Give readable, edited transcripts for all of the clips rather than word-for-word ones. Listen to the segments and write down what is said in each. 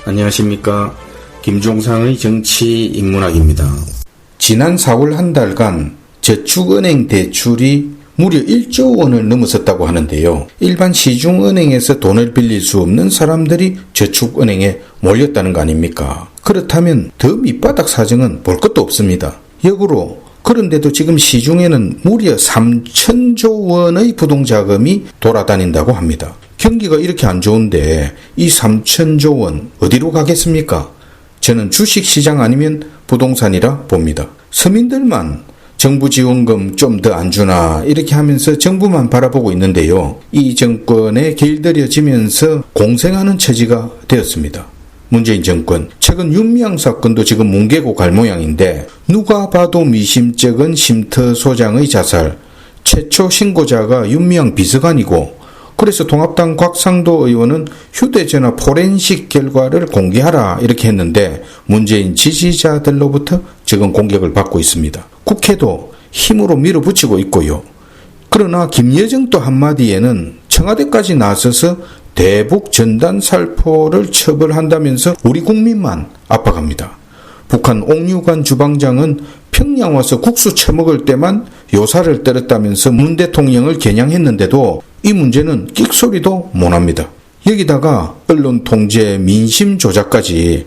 안녕하십니까. 김종상의 정치인문학입니다. 지난 4월 한 달간 저축은행 대출이 무려 1조 원을 넘어섰다고 하는데요. 일반 시중은행에서 돈을 빌릴 수 없는 사람들이 저축은행에 몰렸다는 거 아닙니까? 그렇다면 더 밑바닥 사정은 볼 것도 없습니다. 역으로 그런데도 지금 시중에는 무려 3천조 원의 부동자금이 돌아다닌다고 합니다. 경기가 이렇게 안 좋은데 이 3천조 원 어디로 가겠습니까? 저는 주식시장 아니면 부동산이라 봅니다. 서민들만 정부 지원금 좀 더 안 주나 이렇게 하면서 정부만 바라보고 있는데요. 이 정권에 길들여지면서 공생하는 처지가 되었습니다. 문재인 정권, 최근 윤미향 사건도 지금 뭉개고 갈 모양인데 누가 봐도 미심쩍은 쉼터 소장의 자살, 최초 신고자가 윤미향 비서관이고 그래서 통합당 곽상도 의원은 휴대전화 포렌식 결과를 공개하라 이렇게 했는데 문재인 지지자들로부터 지금 공격을 받고 있습니다. 국회도 힘으로 밀어붙이고 있고요. 그러나 김여정도 한마디에는 청와대까지 나서서 대북 전단 살포를 처벌한다면서 우리 국민만 압박합니다. 북한 옥류관 주방장은 평양 와서 국수 처먹을 때만 요사를 떨었다면서 문 대통령을 겨냥했는데도 이 문제는 끽소리도 못합니다. 여기다가 언론 통제, 민심 조작까지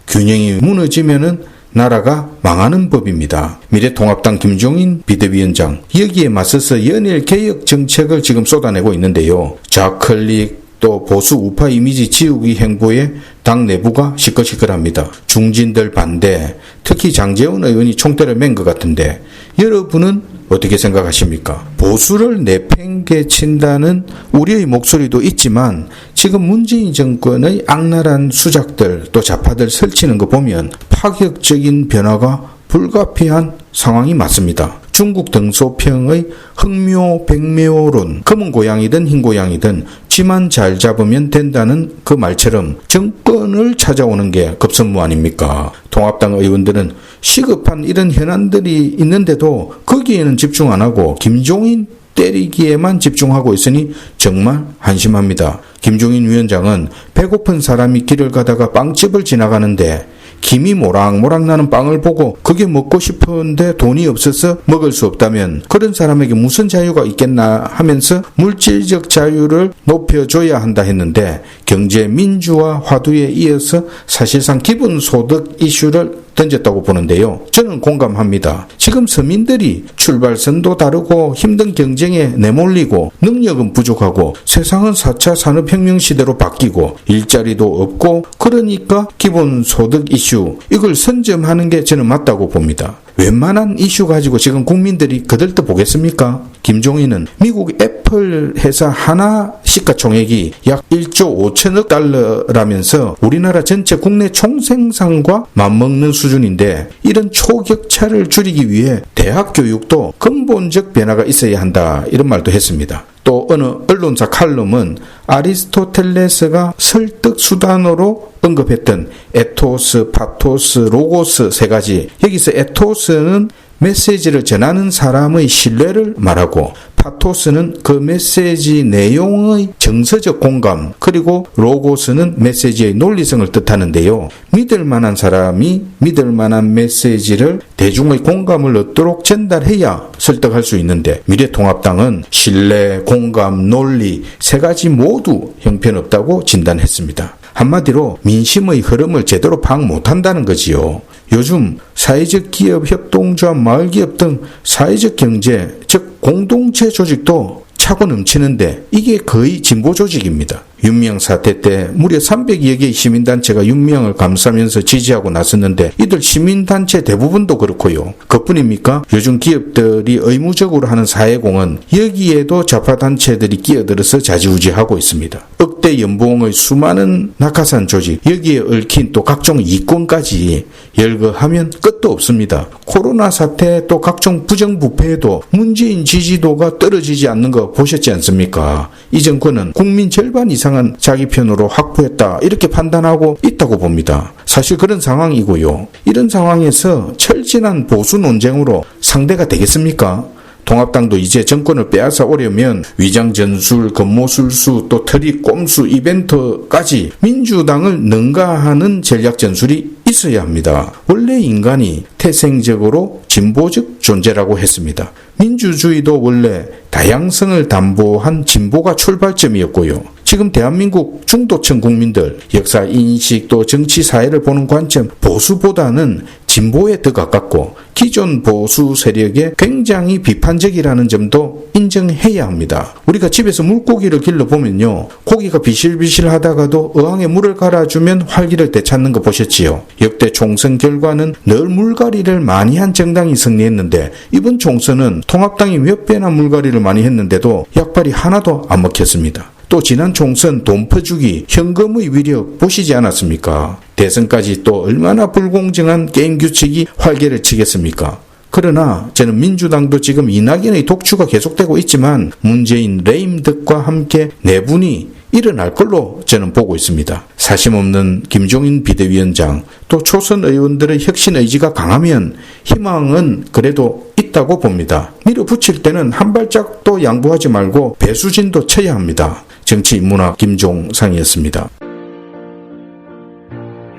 균형이 무너지면은 나라가 망하는 법입니다. 미래통합당 김종인 비대위원장 여기에 맞서서 연일 개혁 정책을 지금 쏟아내고 있는데요. 좌클릭 또 보수 우파 이미지 지우기 행보에 당 내부가 시끌시끌합니다. 중진들 반대, 특히 장제원 의원이 총대를 맨 것 같은데 여러분은 어떻게 생각하십니까? 보수를 내팽개친다는 우려의 목소리도 있지만 지금 문재인 정권의 악랄한 수작들 또 좌파들 설치는 거 보면 파격적인 변화가 불가피한 상황이 맞습니다. 중국 등소평의 흑묘 백묘론, 검은 고양이든 흰 고양이든 쥐만 잘 잡으면 된다는 그 말처럼 정권을 찾아오는 게 급선무 아닙니까? 통합당 의원들은 시급한 이런 현안들이 있는데도 거기에는 집중 안 하고 김종인 때리기에만 집중하고 있으니 정말 한심합니다. 김종인 위원장은 배고픈 사람이 길을 가다가 빵집을 지나가는데 김이 모락모락 나는 빵을 보고 그게 먹고 싶은데 돈이 없어서 먹을 수 없다면 그런 사람에게 무슨 자유가 있겠나 하면서 물질적 자유를 높여줘야 한다 했는데 경제 민주화 화두에 이어서 사실상 기본소득 이슈를 던졌다고 보는데요. 저는 공감합니다. 지금 서민들이 출발선도 다르고 힘든 경쟁에 내몰리고 능력은 부족하고 세상은 4차 산업혁명 시대로 바뀌고 일자리도 없고 그러니까 기본소득 이슈 이걸 선점하는 게 저는 맞다고 봅니다. 웬만한 이슈 가지고 지금 국민들이 거들떠 보겠습니까? 김종인은 미국 애플 회사 하나 시가총액이 약 1조 5천억 달러라면서 우리나라 전체 국내 총생산과 맞먹는 수준인데 이런 초격차를 줄이기 위해 대학 교육도 근본적 변화가 있어야 한다 이런 말도 했습니다. 또 어느 언론사 칼럼은 아리스토텔레스가 설득 수단으로 언급했던 에토스, 파토스, 로고스 세 가지. 여기서 에토스는 메시지를 전하는 사람의 신뢰를 말하고 파토스는 그 메시지 내용의 정서적 공감 그리고 로고스는 메시지의 논리성을 뜻하는데요. 믿을 만한 사람이 믿을 만한 메시지를 대중의 공감을 얻도록 전달해야 설득할 수 있는데 미래통합당은 신뢰, 공감, 논리 세 가지 모두 형편없다고 진단했습니다. 한마디로 민심의 흐름을 제대로 파악 못한다는 거지요. 요즘 사회적 기업, 협동조합, 마을기업 등 사회적 경제, 즉 공동체 조직도 차고 넘치는데 이게 거의 진보 조직입니다. 윤미향 사태 때 무려 300여 개의 시민단체가 윤미향을 감싸면서 지지하고 나섰는데 이들 시민단체 대부분도 그렇고요. 그뿐입니까? 요즘 기업들이 의무적으로 하는 사회공헌 여기에도 좌파단체들이 끼어들어서 좌지우지하고 있습니다. 억대 연봉의 수많은 낙하산 조직 여기에 얽힌 또 각종 이권까지 열거하면 끝도 없습니다. 코로나 사태 또 각종 부정부패에도 문재인 지지도가 떨어지지 않는 거 보셨지 않습니까? 이 정권은 국민 절반 이상 이상은 자기 편으로 확보했다 이렇게 판단하고 있다고 봅니다. 사실 그런 상황이고요. 이런 상황에서 철진한 보수 논쟁으로 상대가 되겠습니까? 통합당도 이제 정권을 빼앗아 오려면 위장전술, 건모술수, 또 트릭, 꼼수, 이벤트까지 민주당을 능가하는 전략전술이 있어야 합니다. 원래 인간이 태생적으로 진보적 존재라고 했습니다. 민주주의도 원래 다양성을 담보한 진보가 출발점이었고요. 지금 대한민국 중도층 국민들 역사 인식 또 정치 사회를 보는 관점 보수보다는 진보에 더 가깝고 기존 보수 세력에 굉장히 비판적이라는 점도 인정해야 합니다. 우리가 집에서 물고기를 길러보면요. 고기가 비실비실하다가도 어항에 물을 갈아주면 활기를 되찾는 거 보셨지요. 역대 총선 결과는 늘 물갈이를 많이 한 정당이 승리했는데 이번 총선은 통합당이 몇 배나 물갈이를 많이 했는데도 약발이 하나도 안 먹혔습니다. 또 지난 총선 돈 퍼주기 현금의 위력 보시지 않았습니까? 대선까지 또 얼마나 불공정한 게임 규칙이 활개를 치겠습니까? 그러나 저는 민주당도 지금 이낙연의 독주가 계속되고 있지만 문재인 레임덕과 함께 내분이 일어날 걸로 저는 보고 있습니다. 사심없는 김종인 비대위원장 또 초선 의원들의 혁신 의지가 강하면 희망은 그래도 있다고 봅니다. 밀어붙일 때는 한 발짝도 양보하지 말고 배수진도 쳐야 합니다. 정치인문학 김종상이었습니다.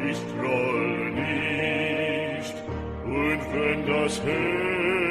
Ich troll nicht und wenn das Herz